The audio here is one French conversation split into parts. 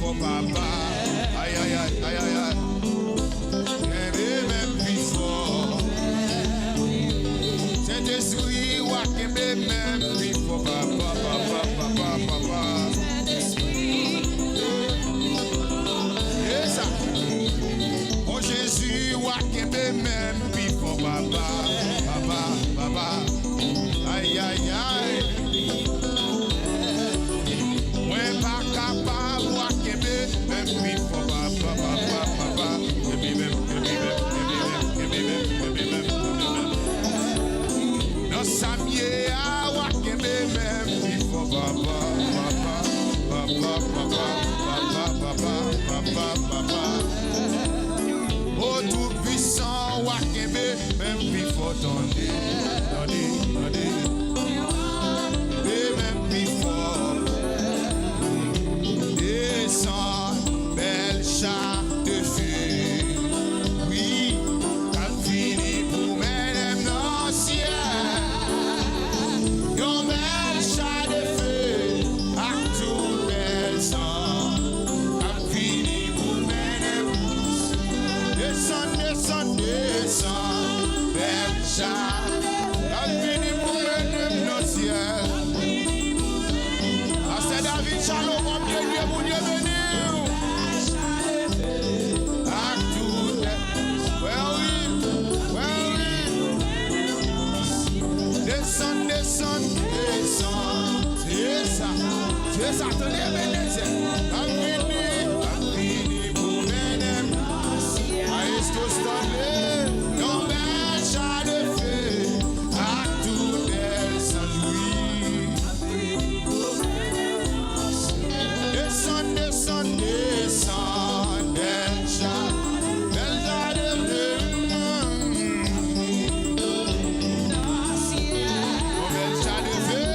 for papa. Aïe, aïe, aïe, aïe, aïe, aïe. Même before. Saint-Esprit, walking même before papa, papa, papa, papa. Yes, sir. Oh Jésus, walking même before papa, papa, papa. Aïe, aïe, aïe. Moi, pas capable, walking même before papa, papa, papa. Samye a wakeme même before papa, papa, papa, papa, papa, papa, papa. Oh tout puissant wakeme même before tandé, et même before descend belle chat de feu. Oui, t'as fini pour mesdames dans le ciel. Ça tenait Venise. I'm fini pour Menem. Est-ce que c'est non mais chat de feu à tout belle Saint-Louis. Descend, descend, descend, belle chat, belle chat de feu. Belle chat de feu.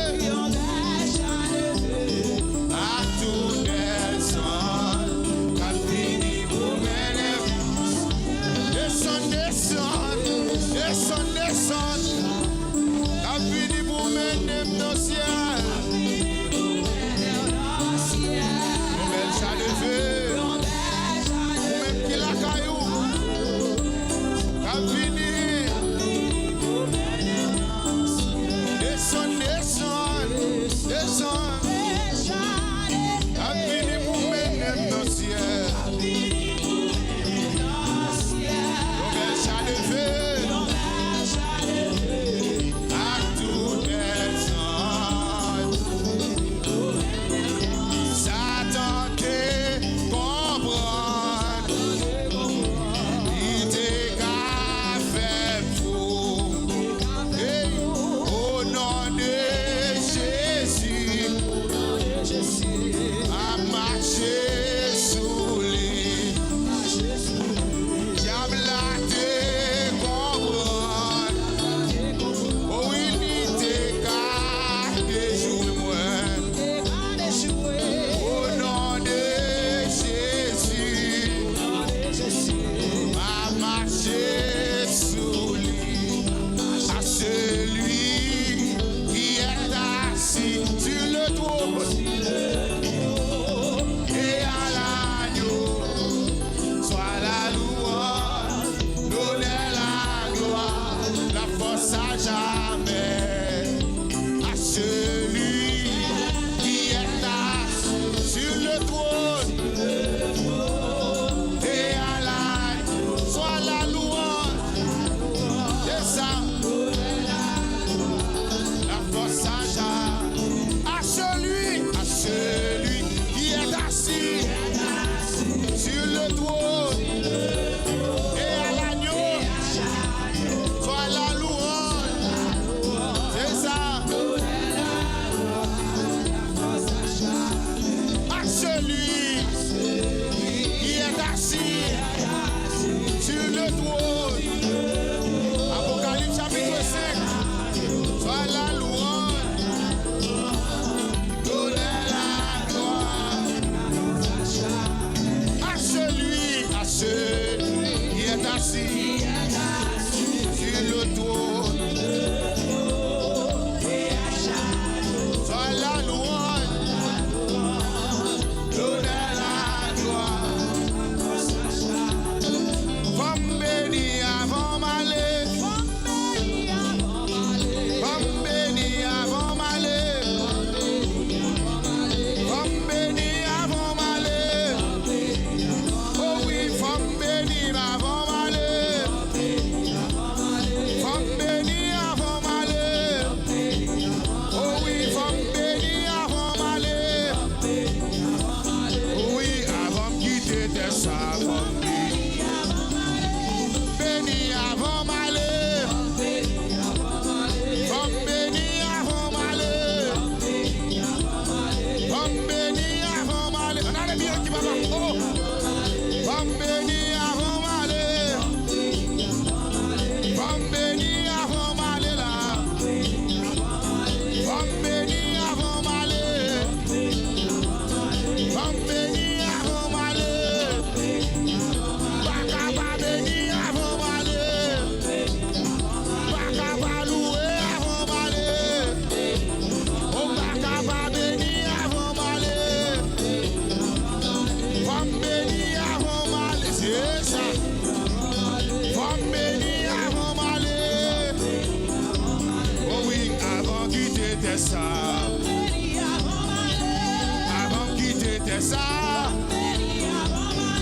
c'était ça.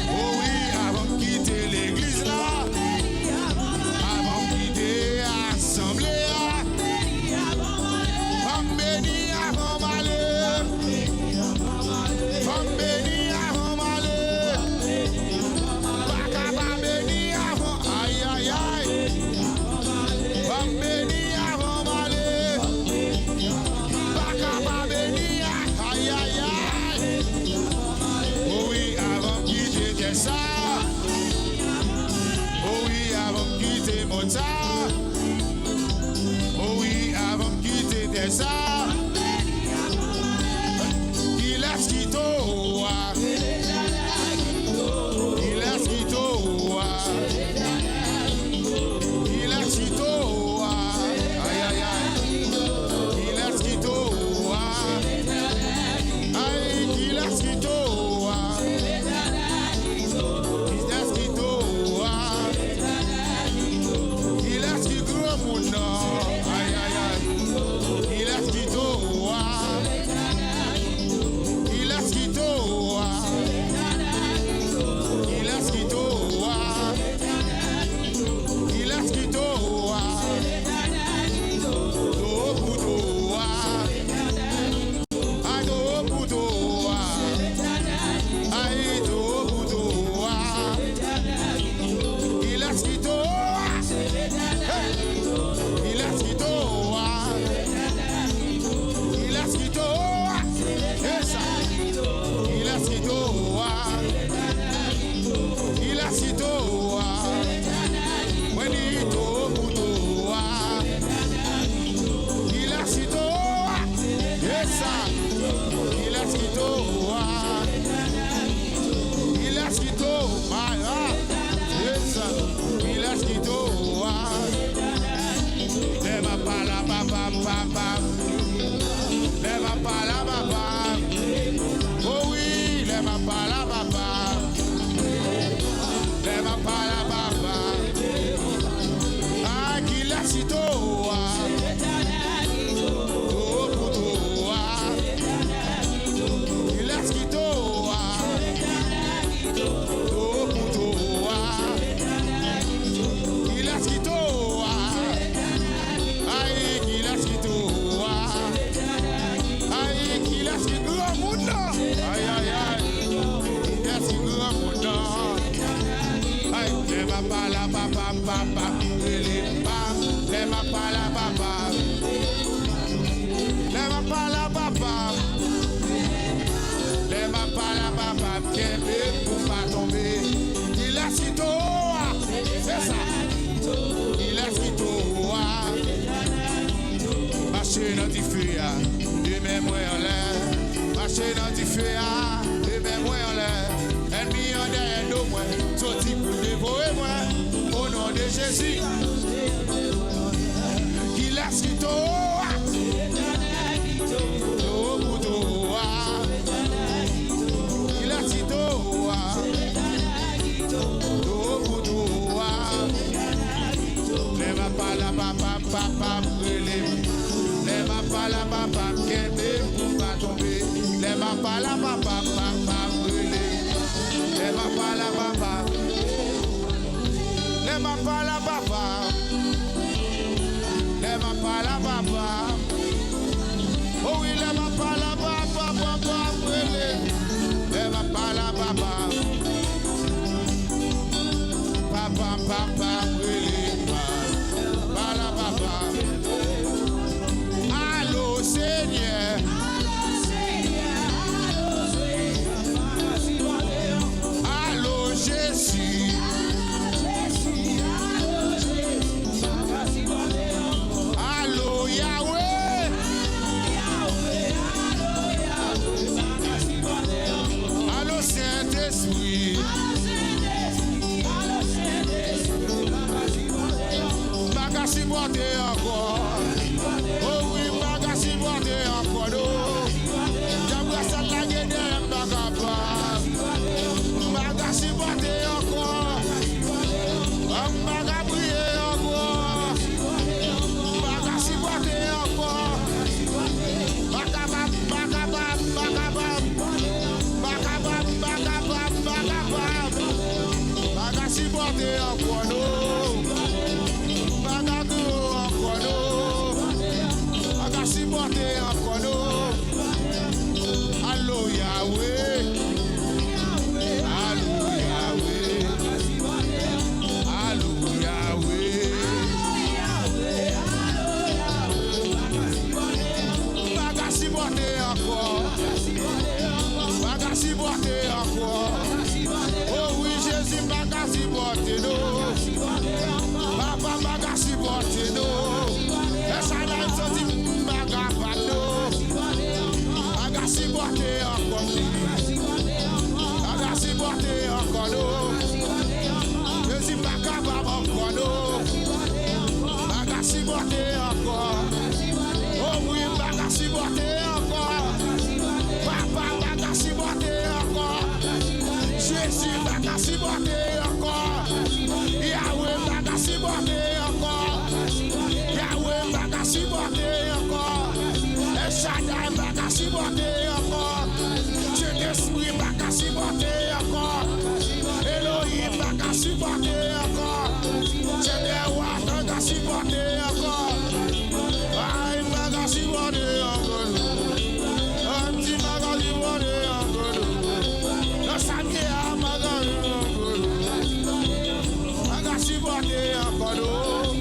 Oh oui, avant de quitter l'église là, avant de quitter l'assemblée là, femme bénie avant malheur, femme bénie avant malheur, pas capable bénie avant, aïe aïe aïe, femme bénie avant malheur, pas capable bénie, aïe aïe aïe. Oh oui, avant de quitter ça. Oh oui, avant de quitter Mozart. Oh oui, avant de quitter ça. Il a ce qu'il t'oua. Il a ce qu'il t'oua. Il a ce qu'il t'oua. Aïe aïe aïe. Il a ce qu'il t'oua. Aïe, il a ce qu'il t'oua. Il a ce qu'il t'oua. Il a ce qu'il gros mon nom. Aïe aïe aïe. Il a ce qu'il t'oua. Il a ce qu'il t'oua. Il a ce qu'il t'oua. Il a ce qu'il t'oua. Do putoa. Ai do putoa. Ai do putoa. Il a ce qu'il t'oua. Il a ce qu'il t'oua. Il a ce qu'il t'oua. Yes. Il a ce qu'il t'oua. Il a ce qu'il t'oua. When he do putoa. Il a ce qu'il t'oua. Yes. Il a ce qu'il t'oua. Il a ce qu'il t'oua. Yes. Il a ce qu'il t'oua. Leva para la papa papa. Leva para la papa. Oh oui, leva para la papa. Leva para la papa. Ah, qu'il a si toa. Oh, putoa. Il a si toa. Oh, putoa. Il a si toa. Aïe, qu'il a si toa. Aïe, qu'il a si grand monde. Aïe, aïe, aïe. Il a si grand monde. Aïe, leva para la papa, papa. Leva para la papa. Leva para la papa. Leva para la papa. Qu'elle pour pas tomber. Il a si toa. C'est ça. Il a si toa. Marcher dans du feu, de même en l'air. Marcher dans du feu, de même en l'air. Ennemi en derrière nous, moi. Sorti pour dévorer, moi. Au nom de Jésus. Il a ce qu'il t'oua. Oh, putoa. Il a ce qu'il t'oua. Oh, putoa. Leva pas la papa, papa, brûlé. Leva pas la papa, qu'elle pour pas tomber. Leva pas la papa, papa, brûlé. Leva pas la papa. Leva pas la papa. Leva pas la papa. Oh oui, leva pas la papa, papa, brûlé. Leva pas la papa. Papa, papa, brûlé. Pas la papa. Allô, Seigneur. Allô, Jésus. Allô, Yahweh. supporter encore. Oh oui, Jésus m'a qu'à supporter nous. Papa m'a qu'à supporter nous. Et ça n'a pas dit m'a qu'à pas nous. M'a qu'à supporter encore. M'a qu'à supporter encore nous. Jésus m'a qu'à pas encore nous. M'a qu'à supporter encore. Oh oui, m'a qu'à supporter encore. Papa m'a qu'à supporter encore. Jésus m'a qu'à supporter encore. Yahweh m'a qu'à supporter encore. Yahweh m'a qu'à supporter encore. Et Shaddai m'a qu'à supporter encore. Saint-Esprit m'a qu'à supporter encore. Elohim m'a qu'à supporter encore. Seigneur, m'a qu'à supporter encore. Ah, il m'a qu'à supporter encore. Un petit m'a qu'à supporter encore. Le Seigneur m'a qu'à supporter encore.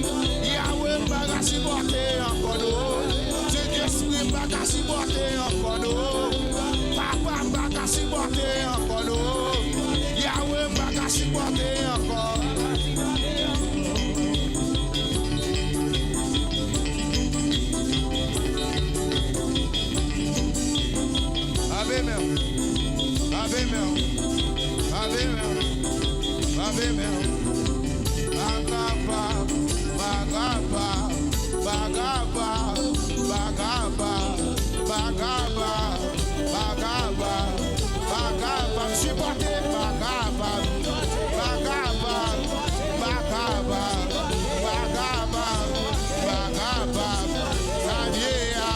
Yahweh m'a qu'à supporter encore. Saint-Esprit m'a qu'à supporter encore. Papa m'a qu'à supporter encore. Yahweh m'a qu'à supporter encore. Ave meu, ave meu, ave meu, ave meu. Bagaba, bagaba, bagaba, bagaba, bagaba, bagaba, bagaba. Supporter, bagaba, bagaba, bagaba, bagaba, bagaba. Sania,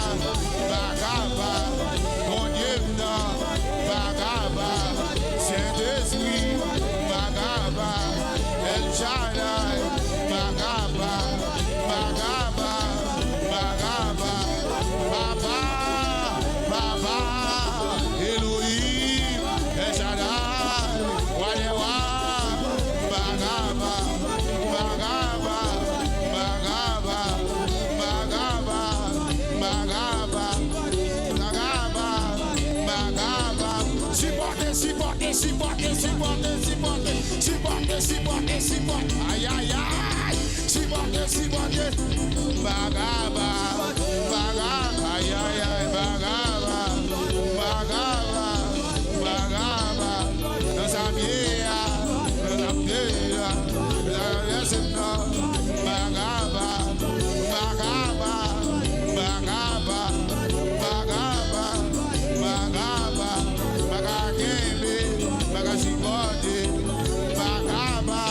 bagaba, mon Dieu, bagaba, Saint-Esprit, bagaba, El Shaddai, bagaba, bagaba, bagaba, Baba, Baba, Elohim, El Shaddai, Wadewa, bagaba, bagaba, bagaba, bagaba, bagaba, bagaba, bagaba. Supporter, supporter, supporter, supporter, supporter, supporter, supporter, supporter. Aïe, aïe, aïe. Supporter, supporter. Bagaba, bagaba, aïe, aïe, aïe, bagaba, bagaba, bagaba. Nos amis, nos amis, bagaba, bagaba, bagaba, bagaba, bagaba, bagakebe, bagasibode, bagaba,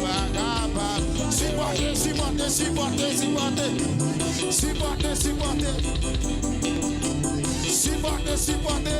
bagaba. Supporter, supporter, supporter, supporter, supporter, supporter, supporter, supporter.